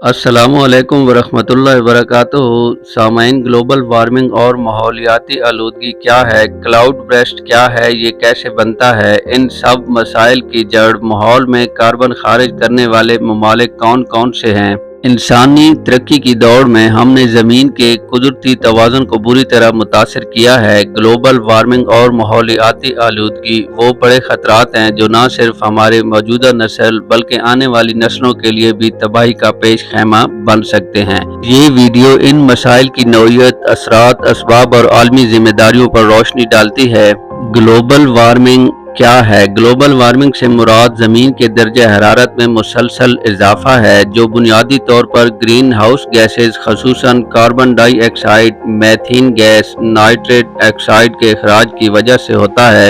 अस्सलामु अलैकुम वरहमतुल्लाहि वबरकातुहू। सामाइन, ग्लोबल वार्मिंग और माहौलियाती आलूदगी क्या है, क्लाउड बर्स्ट क्या है, ये कैसे बनता है, इन सब मसाइल की जड़ माहौल में कार्बन खारिज करने वाले ममालिक कौन कौन से हैं। इंसानी तरक्की की दौड़ में हमने ज़मीन के कुदरती तवाज़ुन को बुरी तरह मुतासिर किया है। ग्लोबल वार्मिंग और माहौलियाती आलूदगी वो बड़े ख़तरात हैं जो न सिर्फ हमारे मौजूदा नस्ल बल्कि आने वाली नस्लों के लिए भी तबाही का पेश खैमा बन सकते हैं। ये वीडियो इन मसाइल की नौइयत, असरात, असबाब और आलमी जिम्मेदारियों पर रोशनी डालती है। ग्लोबल वार्मिंग क्या है? ग्लोबल वार्मिंग से मुराद ज़मीन के दर्जे हरारत में मुसलसल इजाफा है जो बुनियादी तौर पर ग्रीन हाउस गैसेज खसूसन carbon dioxide, methane gas, nitrate oxide के अखराज की वजह से होता है।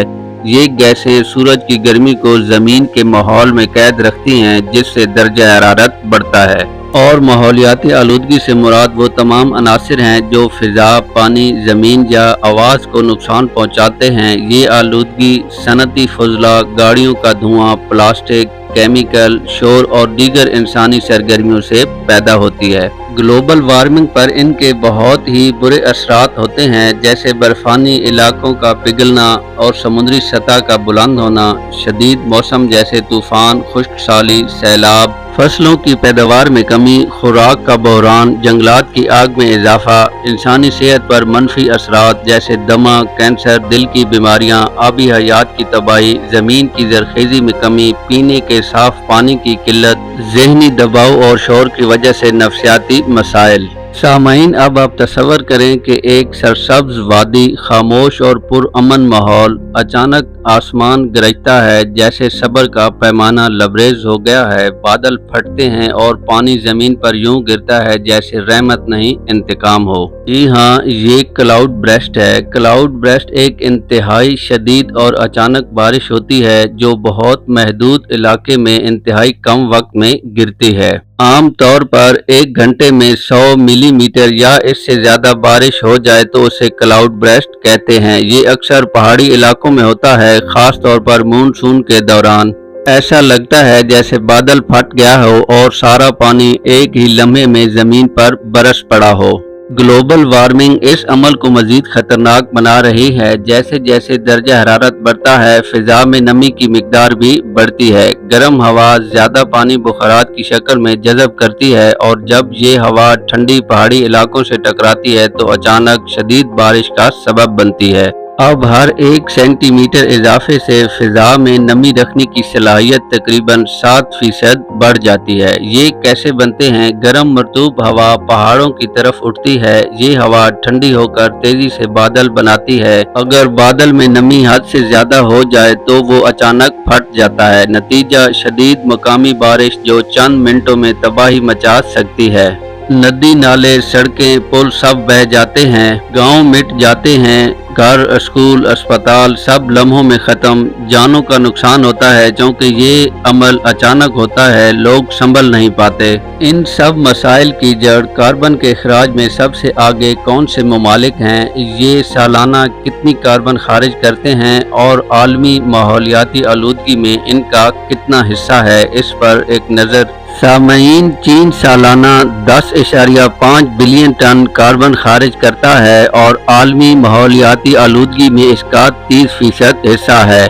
ये गैसें सूरज की गर्मी को ज़मीन के माहौल में कैद रखती हैं जिससे दर्जा हरारत बढ़ता है। और माहौलियाती आलूदगी से मुराद वो तमाम अनासिर हैं जो फ़िज़ा, पानी, ज़मीन या आवाज़ को नुकसान पहुँचाते हैं। ये आलूदगी सनती फजला, गाड़ियों का धुआं, प्लास्टिक, केमिकल, शोर और दीगर इंसानी सरगर्मियों से पैदा होती है। ग्लोबल वार्मिंग पर इनके बहुत ही बुरे असरात होते हैं, जैसे बर्फानी इलाकों का पिघलना और समुद्री सतह का बुलंद होना, शदीद मौसम जैसे तूफ़ान, खुश्क साली, सैलाब, फसलों की पैदावार में कमी, खुराक का बहरान, जंगलात की आग में इजाफा, इंसानी सेहत पर मनफी असरात जैसे दमा, कैंसर, दिल की बीमारियां, आबी हयात की तबाही, ज़मीन की ज़रख़ेज़ी में कमी, पीने के साफ पानी की किल्लत, ज़हनी दबाव और शोर की वजह से नफ्सियाती मसाइल। सामाइन, अब आप तसव्वुर करें कि एक सरसब्ज वादी, खामोश और पुरअमन माहौल, अचानक आसमान गरजता है जैसे सब्र का पैमाना लबरेज हो गया है, बादल फटते हैं और पानी ज़मीन पर यूं गिरता है जैसे रहमत नहीं इंतकाम हो। जी हाँ, ये क्लाउड बर्स्ट है। क्लाउड बर्स्ट एक इंतहाई शदीद और अचानक बारिश होती है जो बहुत महदूद इलाके में इंतहाई कम वक्त में गिरती है। आम तौर पर एक घंटे में 100 मिलीमीटर या इससे ज़्यादा बारिश हो जाए तो उसे क्लाउड बर्स्ट कहते हैं। ये अक्सर पहाड़ी इलाकों में होता है, खास तौर पर मानसून के दौरान। ऐसा लगता है जैसे बादल फट गया हो और सारा पानी एक ही लम्हे में ज़मीन पर बरस पड़ा हो। ग्लोबल वार्मिंग इस अमल को मज़ीद ख़तरनाक बना रही है। जैसे जैसे दर्जा हरारत बढ़ता है, फ़िज़ा में नमी की मिक़दार भी बढ़ती है। गर्म हवा ज़्यादा पानी बुखारात की शक्ल में जज़ब करती है और जब ये हवा ठंडी पहाड़ी इलाकों से टकराती है तो अचानक शदीद बारिश का सबब बनती है। अब हर 1 सेंटीमीटर इजाफे से फ़िज़ा में नमी रखने की सलाहियत तकरीबन 7% बढ़ जाती है। ये कैसे बनते हैं? गर्म मरतूब हवा पहाड़ों की तरफ उठती है। ये हवा ठंडी होकर तेजी से बादल बनाती है। अगर बादल में नमी हद से ज्यादा हो जाए तो वो अचानक फट जाता है। नतीजा शदीद मकामी बारिश जो चंद मिनटों में तबाही मचा सकती है। नदी, नाले, सड़कें, पुल सब बह जाते हैं, गांव मिट जाते हैं, घर, स्कूल, अस्पताल सब लम्हों में ख़त्म। जानों का नुकसान होता है क्योंकि ये अमल अचानक होता है, लोग संभल नहीं पाते। इन सब मसाइल की जड़ कार्बन के अखराज में सबसे आगे कौन से ममालिक हैं, ये सालाना कितनी कार्बन खारिज करते हैं और आलमी माहौलियाती आलूदगी में इनका कितना हिस्सा है, इस पर एक नज़र। सामईन, चीन सालाना 10.5 बिलियन टन कार्बन खारिज करता है और आलमी माहौलियाती आलूदगी में इसका 30% हिस्सा है।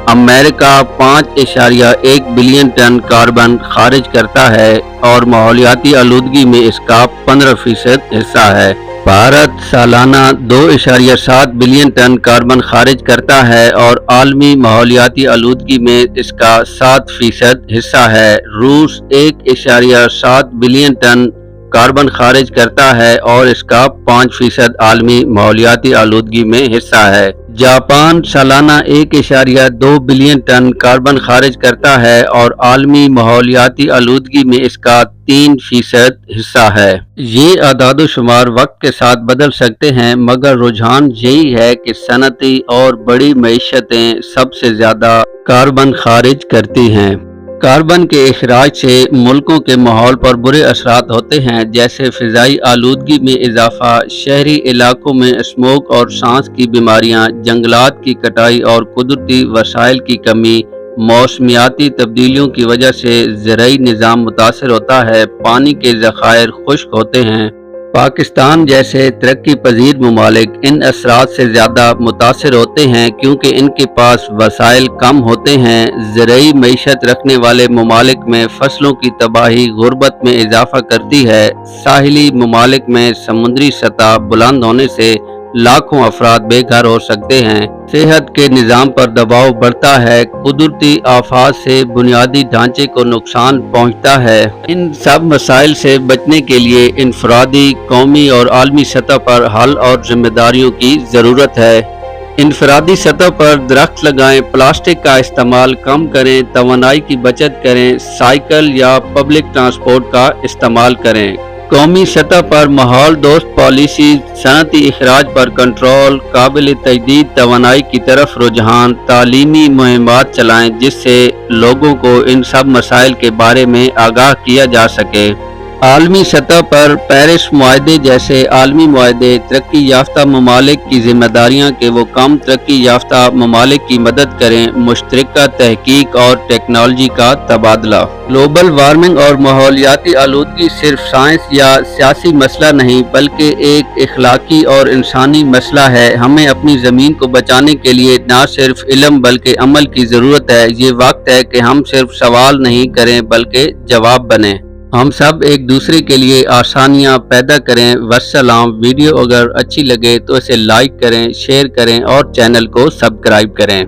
अमेरिका 5.1 बिलियन टन कार्बन खारिज करता है और माहौलियाती आलूदगी में इसका 15% हिस्सा है। भारत सालाना 2.7 बिलियन टन कार्बन खारिज करता है और आलमी माहौलियाती आलूदगी में इसका 7% हिस्सा है। रूस 1.7 बिलियन टन कार्बन खारिज करता है और इसका 5% आलमी माहौलियाती आलूदगी में हिस्सा है। जापान सालाना 1.2 बिलियन टन कार्बन खारिज करता है और आलमी माहौलियाती आलूदगी में इसका 3% हिस्सा है। ये आदाद-ओ-शुमार वक्त के साथ बदल सकते हैं, मगर रुझान यही है कि सनती और बड़ी मईशतें सबसे ज्यादा कार्बन खारिज करती हैं। कार्बन के अखराज से मुल्कों के माहौल पर बुरे असरात होते हैं, जैसे फ़िज़ाई आलूदगी में इजाफा, शहरी इलाकों में स्मोक और सांस की बीमारियां, जंगलात की कटाई और कुदरती वसाइल की कमी, मौसमियाती तब्दीलियों की वजह से ज़राई निज़ाम मुतासर होता है, पानी के ज़खायर खुश्क होते हैं। पाकिस्तान जैसे तरक्की पजीर ममालिक इन असरात से ज़्यादा मुतासर होते हैं क्योंकि इनके पास वसाइल कम होते हैं। ज़राई मईशत रखने वाले ममालिक में फसलों की तबाही गुर्बत में इजाफा करती है। साहिली ममालिक में समुद्री सतह बुलंद होने से लाखों अफराद बेघर हो सकते हैं। सेहत के निज़ाम पर दबाव बढ़ता है। कुदरती आफात से बुनियादी ढांचे को नुकसान पहुंचता है। इन सब मसाइल से बचने के लिए इनफरादी, कौमी और आलमी सतह पर हल और जिम्मेदारियों की ज़रूरत है। इनफरादी सतह पर दरख्त लगाएं, प्लास्टिक का इस्तेमाल कम करें, तवानाई की बचत करें, साइकिल या पब्लिक ट्रांसपोर्ट का इस्तेमाल करें। कौमी सतह पर माहौल दोस्त पॉलिसी, सनती अखराज पर कंट्रोल, काबिल तजदीद तवानाई की तरफ रुझान, तालीमी मुहिमात चलाएं जिससे लोगों को इन सब मसाइल के बारे में आगाह किया जा सके। आलमी सतह पर पेरिस मुआहदे जैसे आलमी मुआहदे तरक्की याफ्ता ममालिक की जिम्मेदारियाँ कि वो कम तरक्की याफ्ता ममालिक की मदद करें, मुश्तरका तहकीक और टेक्नोलॉजी का तबादला। ग्लोबल वार्मिंग और माहौलियाती आलूदगी सिर्फ साइंस या सियासी मसला नहीं बल्कि एक इखलाकी और इंसानी मसला है। हमें अपनी ज़मीन को बचाने के लिए न सिर्फ इल्म बल्कि अमल की ज़रूरत है। ये वक्त है कि हम सिर्फ सवाल नहीं करें बल्कि जवाब बने। हम सब एक दूसरे के लिए आसानियाँ पैदा करें। वस्सलाम। वीडियो अगर अच्छी लगे तो इसे लाइक करें, शेयर करें और चैनल को सब्सक्राइब करें।